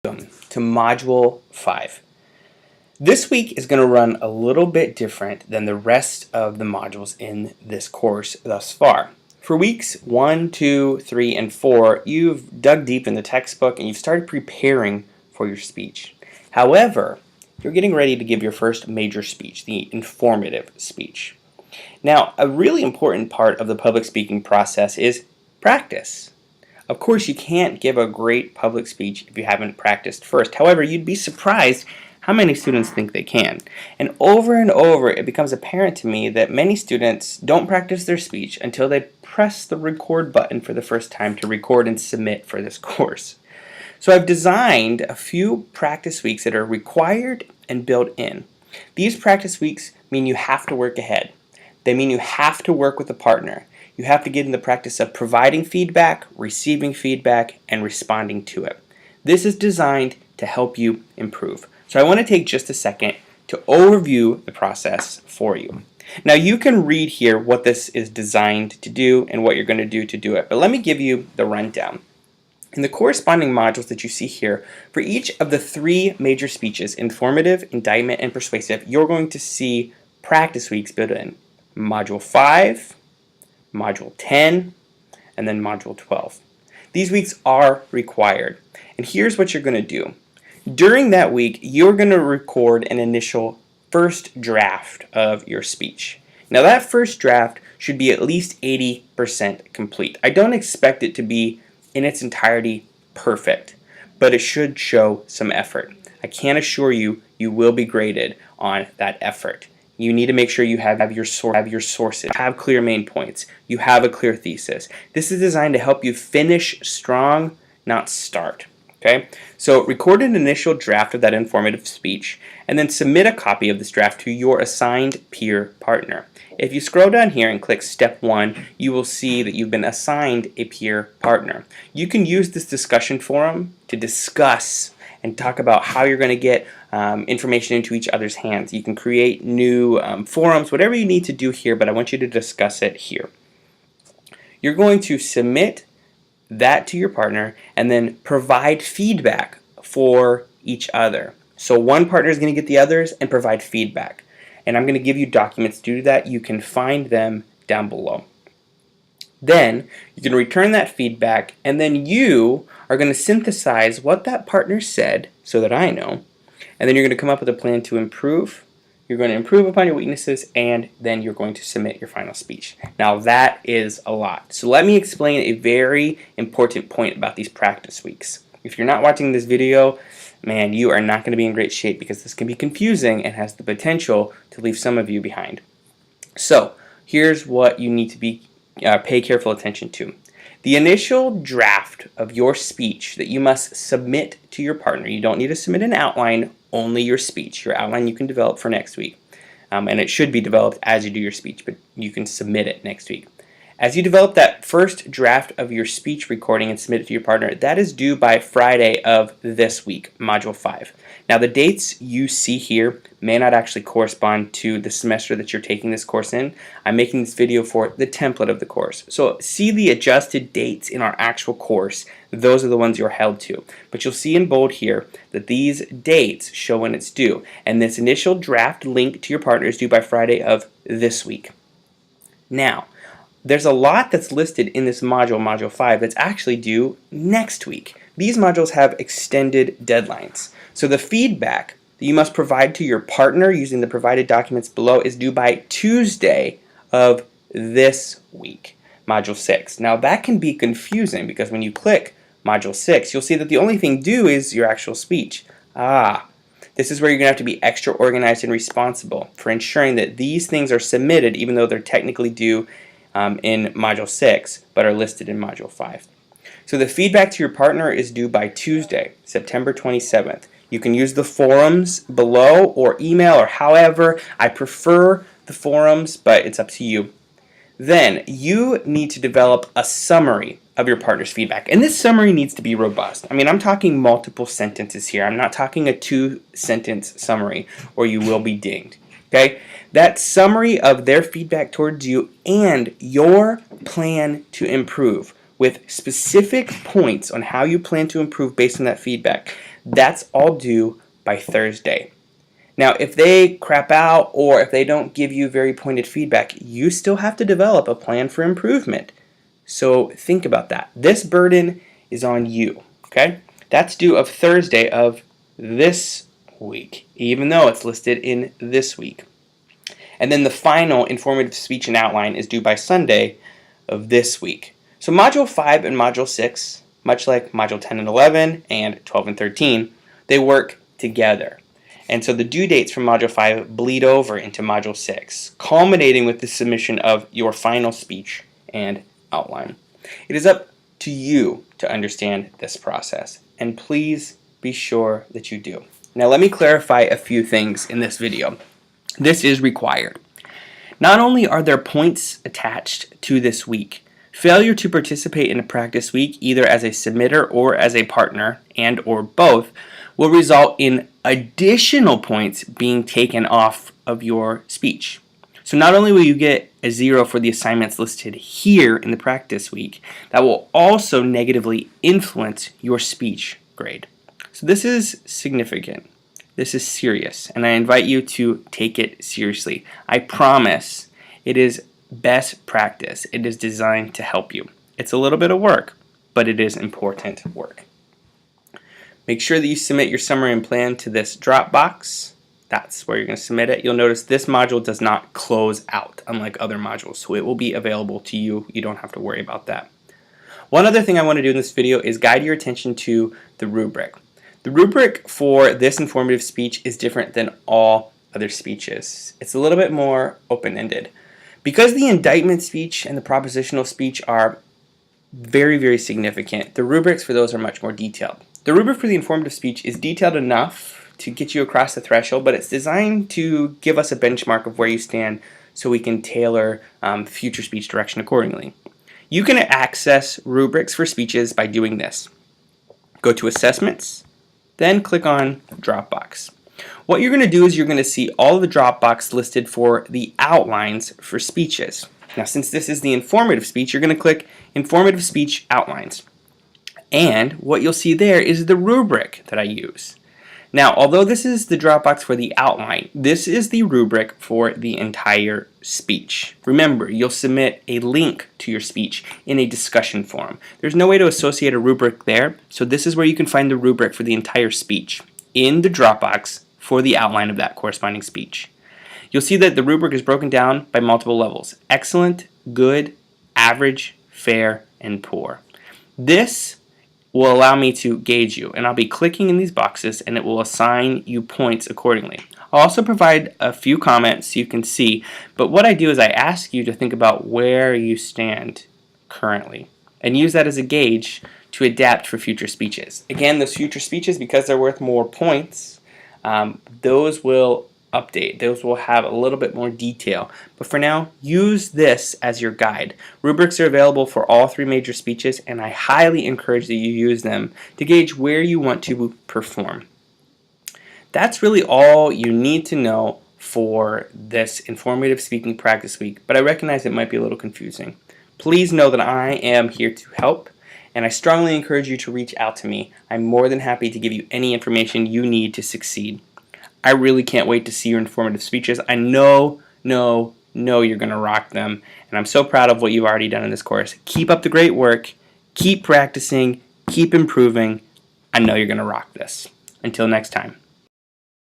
To Module 5. This week is going to run a little bit different than the rest of the modules in this course thus far. For weeks 1, 2, 3, and 4, you've dug deep in the textbook and you've started preparing for your speech. However, you're getting ready to give your first major speech, the informative speech. Now, a really important part of the public speaking process is practice. Of course, you can't give a great public speech if you haven't practiced first. However, you'd be surprised how many students think they can. And over, it becomes apparent to me that many students don't practice their speech until they press the record button for the first time to record and submit for this course. So I've designed a few practice weeks that are required and built in. These practice weeks mean you have to work ahead. They mean you have to work with a partner. You have to get in the practice of providing feedback, receiving feedback, and responding to it. This is designed to help you improve. So I want to take just a second to overview the process for you. Now you can read here what this is designed to do and what you're going to do it, but let me give you the rundown. In the corresponding modules that you see here, for each of the three major speeches, informative, indictment, and persuasive, you're going to see practice weeks built in. Module 5, Module 10, and then Module 12. These weeks are required. And here's what you're going to do. During that week, you're going to record an initial first draft of your speech. Now that first draft should be at least 80% complete. I don't expect it to be in its entirety perfect, but it should show some effort. I can assure you, you will be graded on that effort. You need to make sure you have your sources, have clear main points, you have a clear thesis. This is designed to help you finish strong, not start. Okay? So record an initial draft of that informative speech and then submit a copy of this draft to your assigned peer partner. If you scroll down here and click step 1, you will see that you've been assigned a peer partner. You can use this discussion forum to discuss and talk about how you're going to get information into each other's hands. You can create new forums, whatever you need to do here, but I want you to discuss it here. You're going to submit that to your partner and then provide feedback for each other. So one partner is going to get the others and provide feedback. And I'm going to give you documents to do that. You can find them down below. Then you can return that feedback and then you are going to synthesize what that partner said so that I know, and then you're going to come up with a plan to improve. You're going to improve upon your weaknesses, and then you're going to submit your final speech. Now that is a lot. So let me explain a very important point about these practice weeks. If you're not watching this video, man, you are not going to be in great shape because this can be confusing and has the potential to leave some of you behind. So here's what you need to pay careful attention to. The initial draft of your speech that you must submit to your partner. You don't need to submit an outline, only your speech. Your outline you can develop for next week. And it should be developed as you do your speech, but you can submit it next week. As you develop that first draft of your speech recording and submit it to your partner, that is due by Friday of this week, Module 5. Now the dates you see here may not actually correspond to the semester that you're taking this course in. I'm making this video for the template of the course. So see the adjusted dates in our actual course. Those are the ones you're held to. But you'll see in bold here that these dates show when it's due. And this initial draft link to your partner is due by Friday of this week. Now, there's a lot that's listed in this module, Module 5, that's actually due next week. These modules have extended deadlines. So the feedback that you must provide to your partner using the provided documents below is due by Tuesday of this week, Module 6. Now that can be confusing because when you click Module 6, you'll see that the only thing due is your actual speech. This is where you're going to have to be extra organized and responsible for ensuring that these things are submitted even though they're technically due in Module 6, but are listed in Module 5. So the feedback to your partner is due by Tuesday, September 27th. You can use the forums below or email or however. I prefer the forums, but it's up to you. Then you need to develop a summary of your partner's feedback. And this summary needs to be robust. I mean, I'm talking multiple sentences here. I'm not talking a 2-sentence summary or you will be dinged. Okay? That summary of their feedback towards you and your plan to improve with specific points on how you plan to improve based on that feedback. That's all due by Thursday. Now, if they crap out or if they don't give you very pointed feedback, you still have to develop a plan for improvement. So think about that. This burden is on you, okay? That's due of Thursday of this week, even though it's listed in this week. And then the final informative speech and outline is due by Sunday of this week. So Module 5 and Module 6, much like Module 10 and 11 and 12 and 13, they work together. And so the due dates from Module 5 bleed over into Module 6, culminating with the submission of your final speech and outline. It is up to you to understand this process, and please be sure that you do. Now let me clarify a few things in this video. This is required. Not only are there points attached to this week, failure to participate in a practice week, either as a submitter or as a partner, and or both, will result in additional points being taken off of your speech. So not only will you get a 0 for the assignments listed here in the practice week, that will also negatively influence your speech grade. So this is significant. This is serious, and I invite you to take it seriously. I promise it is best practice. It is designed to help you. It's a little bit of work, but it is important work. Make sure that you submit your summary and plan to this Dropbox. That's where you're going to submit it. You'll notice this module does not close out, unlike other modules, so it will be available to you. You don't have to worry about that. One other thing I want to do in this video is guide your attention to the rubric. The rubric for this informative speech is different than all other speeches. It's a little bit more open-ended. Because the indictment speech and the propositional speech are very, very significant, the rubrics for those are much more detailed. The rubric for the informative speech is detailed enough to get you across the threshold, but it's designed to give us a benchmark of where you stand so we can tailor future speech direction accordingly. You can access rubrics for speeches by doing this. Go to Assessments, then click on Dropbox. What you're going to do is you're going to see all of the Dropbox listed for the outlines for speeches. Now, since this is the informative speech, you're going to click Informative Speech Outlines. And what you'll see there is the rubric that I use. Now, although this is the Dropbox for the outline, this is the rubric for the entire speech. Remember, you'll submit a link to your speech in a discussion forum. There's no way to associate a rubric there, so this is where you can find the rubric for the entire speech in the Dropbox for the outline of that corresponding speech. You'll see that the rubric is broken down by multiple levels: excellent, good, average, fair, and poor. This will allow me to gauge you, and I'll be clicking in these boxes and it will assign you points accordingly. I'll also provide a few comments so you can see, but what I do is I ask you to think about where you stand currently and use that as a gauge to adapt for future speeches. Again, those future speeches, because they're worth more points, those will update. Those will have a little bit more detail. But for now, use this as your guide. Rubrics are available for all 3 major speeches, and I highly encourage that you use them to gauge where you want to perform. That's really all you need to know for this informative speaking practice week, but I recognize it might be a little confusing. Please know that I am here to help, and I strongly encourage you to reach out to me. I'm more than happy to give you any information you need to succeed. I really can't wait to see your informative speeches. I know you're going to rock them, and I'm so proud of what you've already done in this course. Keep up the great work. Keep practicing. Keep improving. I know you're going to rock this. Until next time.